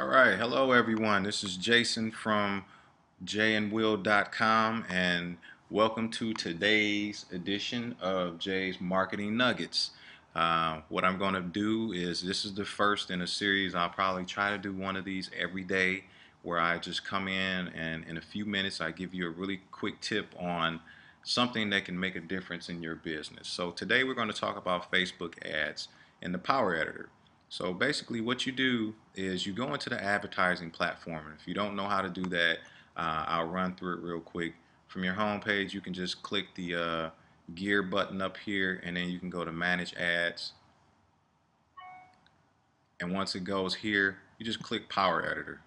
All right, hello everyone. This is Jason from jandwill.com and welcome to today's edition of Jay's Marketing Nuggets. What I'm going to do is this is the first in a series. I'll probably try to do one of these every day where I just come in and in a few minutes I give you a really quick tip on something that can make a difference in your business. So today we're going to talk about Facebook ads in the Power Editor. So basically what you do is you go into the advertising platform. And if you don't know how to do that, I'll run through it real quick. From your home page, you can just click the gear button up here, and then you can go to manage ads. And once it goes here, you just click Power Editor.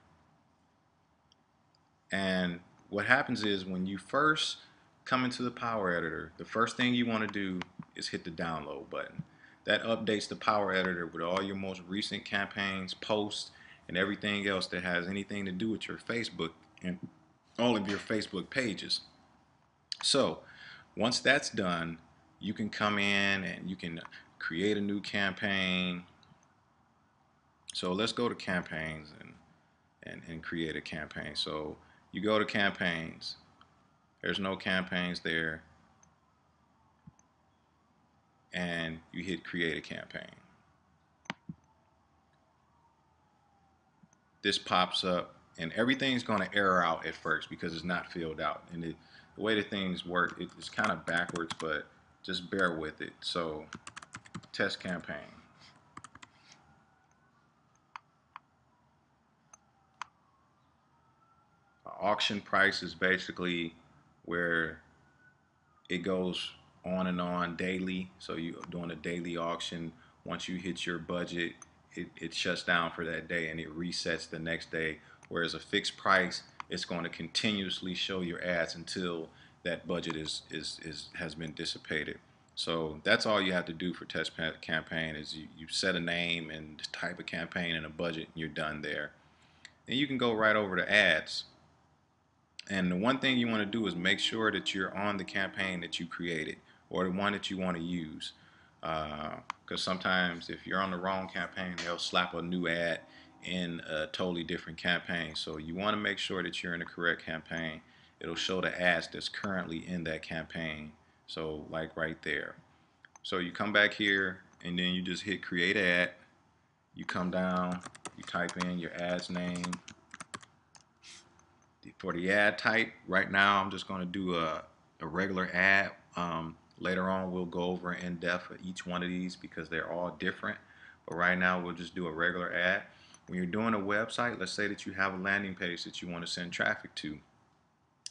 And what happens is when you first come into the Power Editor, the first thing you want to do is hit the download button. That updates the Power Editor with all your most recent campaigns, posts, and everything else that has anything to do with your Facebook and all of your Facebook pages. So once that's done, you can come in and you can create a new campaign. So let's go to campaigns and create a campaign. So you go to campaigns. There's no campaigns there. And you hit create a campaign. This pops up and everything's going to error out at first because it's not filled out. And the way that things work, it's kind of backwards, but just bear with it. So test campaign. Auction price is basically where it goes on and on daily. So you're doing a daily auction. Once you hit your budget, it shuts down for that day and it resets the next day. Whereas a fixed price, it's going to continuously show your ads until that budget has been dissipated. So that's all you have to do for test campaign is you set a name and type of campaign and a budget and you're done there. Then you can go right over to ads. And the one thing you want to do is make sure that you're on the campaign that you created or the one that you want to use. Because sometimes if you're on the wrong campaign, they'll slap a new ad in a totally different campaign. So you want to make sure that you're in the correct campaign. It'll show the ads that's currently in that campaign. So like right there. So you come back here and then you just hit create ad. You come down, you type in your ad's name. For the ad type, right now I'm just going to do a regular ad. Later on we'll go over in depth for each one of these because they're all different. But right now we'll just do a regular ad. When you're doing a website, let's say that you have a landing page that you want to send traffic to.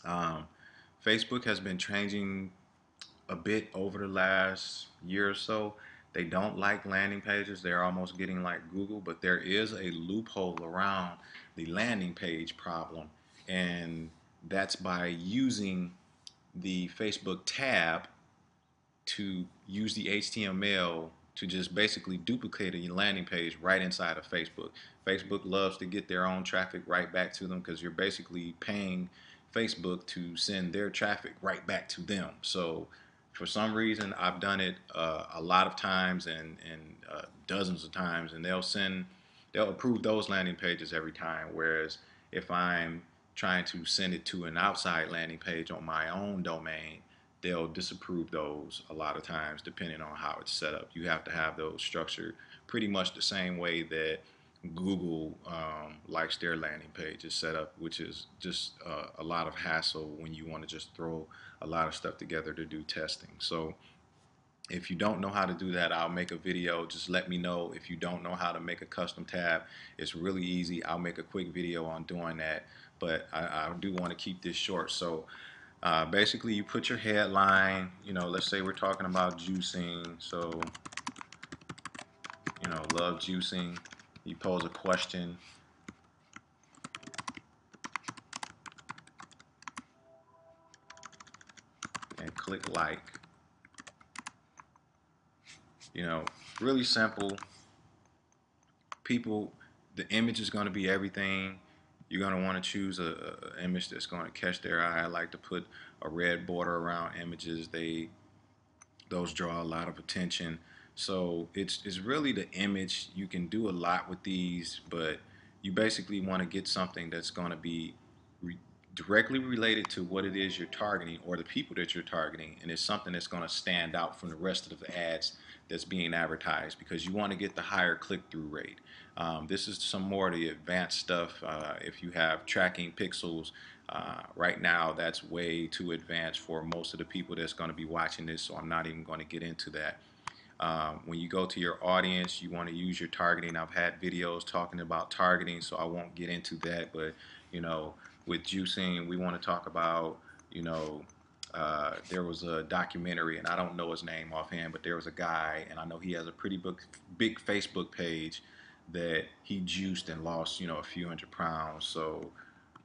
Um, Facebook has been changing a bit over the last year or so. They don't like landing pages. They're almost getting like Google, but there is a loophole around the landing page problem, and that's by using the Facebook tab to use the HTML to just basically duplicate a landing page right inside of Facebook. Facebook loves to get their own traffic right back to them because you're basically paying Facebook to send their traffic right back to them. So for some reason, I've done it a lot of times and dozens of times, and they'll approve those landing pages every time. Whereas if I'm trying to send it to an outside landing page on my own domain, they'll disapprove those a lot of times depending on how it's set up. You have to have those structured pretty much the same way that Google likes their landing pages set up, which is just a lot of hassle when you want to just throw a lot of stuff together to do testing. So if you don't know how to do that, I'll make a video. Just let me know if you don't know how to make a custom tab. It's really easy. I'll make a quick video on doing that, but I do want to keep this short. So basically, you put your headline, let's say we're talking about juicing. So, love juicing. You pose a question and click like. You know, really simple. People, the image is going to be everything. You're going to want to choose a image that's going to catch their eye. I like to put a red border around images. Those draw a lot of attention. So it's really the image. You can do a lot with these, but you basically want to get something that's going to be re- directly related to what it is you're targeting or the people that you're targeting, and it's something that's going to stand out from the rest of the ads that's being advertised, because you want to get the higher click-through rate. This is some more of the advanced stuff. If you have tracking pixels, right now that's way too advanced for most of the people that's going to be watching this, so I'm not even going to get into that. When you go to your audience, you want to use your targeting. I've had videos talking about targeting, so I won't get into that. But you know, with juicing, we want to talk about, you know, there was a documentary, and I don't know his name offhand, but there was a guy, and I know he has a pretty big Facebook page that he juiced and lost, a few hundred pounds. So,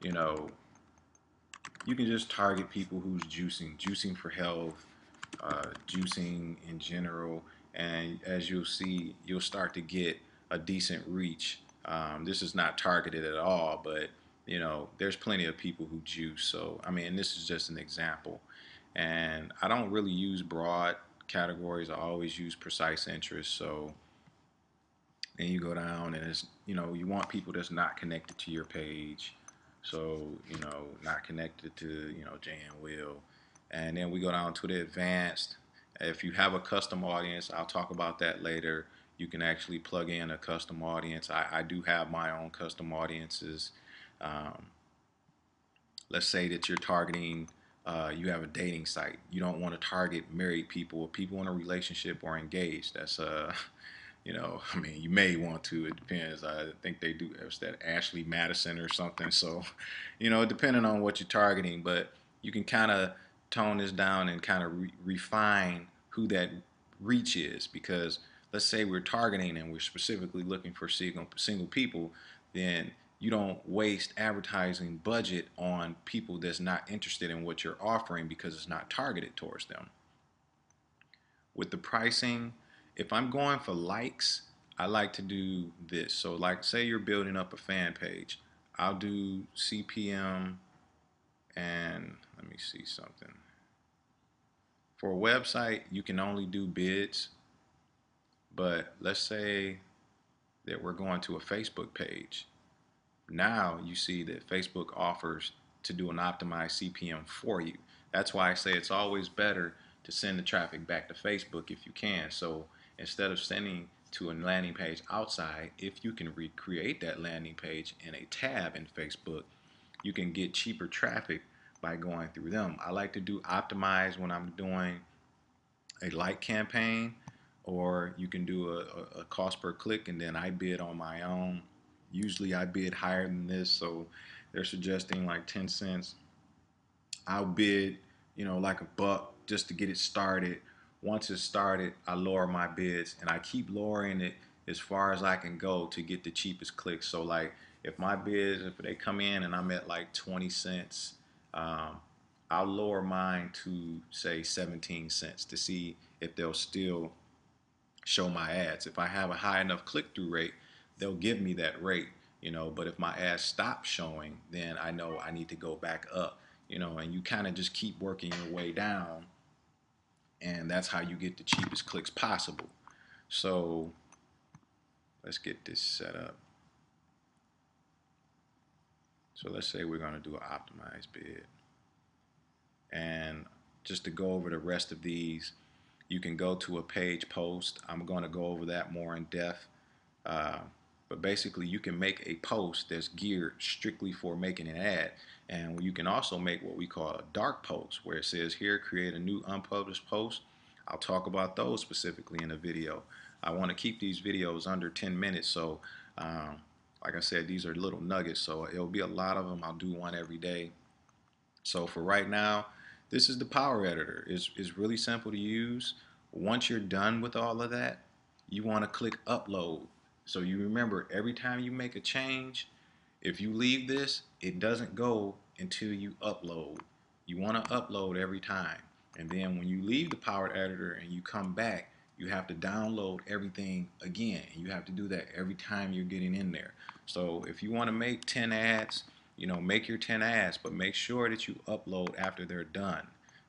you know, you can just target people who's juicing for health, juicing in general, and as you'll see, you'll start to get a decent reach. This is not targeted at all, but there's plenty of people who juice. So I mean, this is just an example, and I don't really use broad categories. I always use precise interest. So then you go down, and it's you want people that's not connected to your page. So not connected to Jay and Will, and then we go down to the advanced. If you have a custom audience, I'll talk about that later. You can actually plug in a custom audience. I do have my own custom audiences. Um, let's say that you're targeting, you have a dating site. You don't want to target married people or people in a relationship or engaged. That's I mean, you may want to. It depends. I think they do. It's that Ashley Madison or something. So, depending on what you're targeting, but you can kind of tone this down and kind of refine who that reach is. Because let's say we're targeting and we're specifically looking for single people, then you don't waste advertising budget on people that's not interested in what you're offering because it's not targeted towards them. With the pricing, if I'm going for likes, I like to do this. So like say you're building up a fan page, I'll do CPM, and let me see something. For a website, you can only do bids, but let's say that we're going to a Facebook page. Now you see that Facebook offers to do an optimized CPM for you. That's why I say it's always better to send the traffic back to Facebook if you can. So instead of sending to a landing page outside, if you can recreate that landing page in a tab in Facebook, you can get cheaper traffic by going through them. I like to do optimize when I'm doing a like campaign, or you can do a cost per click, and then I bid on my own. Usually I bid higher than this, so they're suggesting like 10 cents. I'll bid, like a buck just to get it started. Once it's started, I lower my bids, and I keep lowering it as far as I can go to get the cheapest clicks. So like if my bids, if they come in and I'm at like 20 cents, um, I'll lower mine to say 17 cents to see if they'll still show my ads. If I have a high enough click-through rate, they'll give me that rate, but if my ads stop showing, then I know I need to go back up, and you kind of just keep working your way down, and that's how you get the cheapest clicks possible. So let's get this set up. So let's say we're going to do an optimized bid. And just to go over the rest of these, you can go to a page post. I'm going to go over that more in depth. Uh, but basically, you can make a post that's geared strictly for making an ad. And you can also make what we call a dark post, where it says here, create a new unpublished post. I'll talk about those specifically in a video. I want to keep these videos under 10 minutes. So, like I said, these are little nuggets. So it'll be a lot of them. I'll do one every day. So for right now, this is the Power Editor. It's really simple to use. Once you're done with all of that, you want to click Upload. So you remember, every time you make a change, if you leave this, it doesn't go until you upload. You want to upload every time. And then when you leave the Power Editor and you come back, you have to download everything again. And you have to do that every time you're getting in there. So if you want to make 10 ads, make your 10 ads, but make sure that you upload after they're done.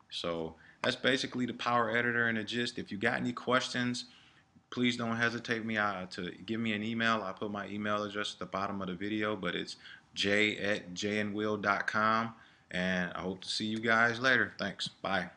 So that's basically the Power Editor in a gist. If you got any questions, please don't hesitate to give me an email. I'll put my email address at the bottom of the video, but it's j@jandwill.com. And I hope to see you guys later. Thanks. Bye.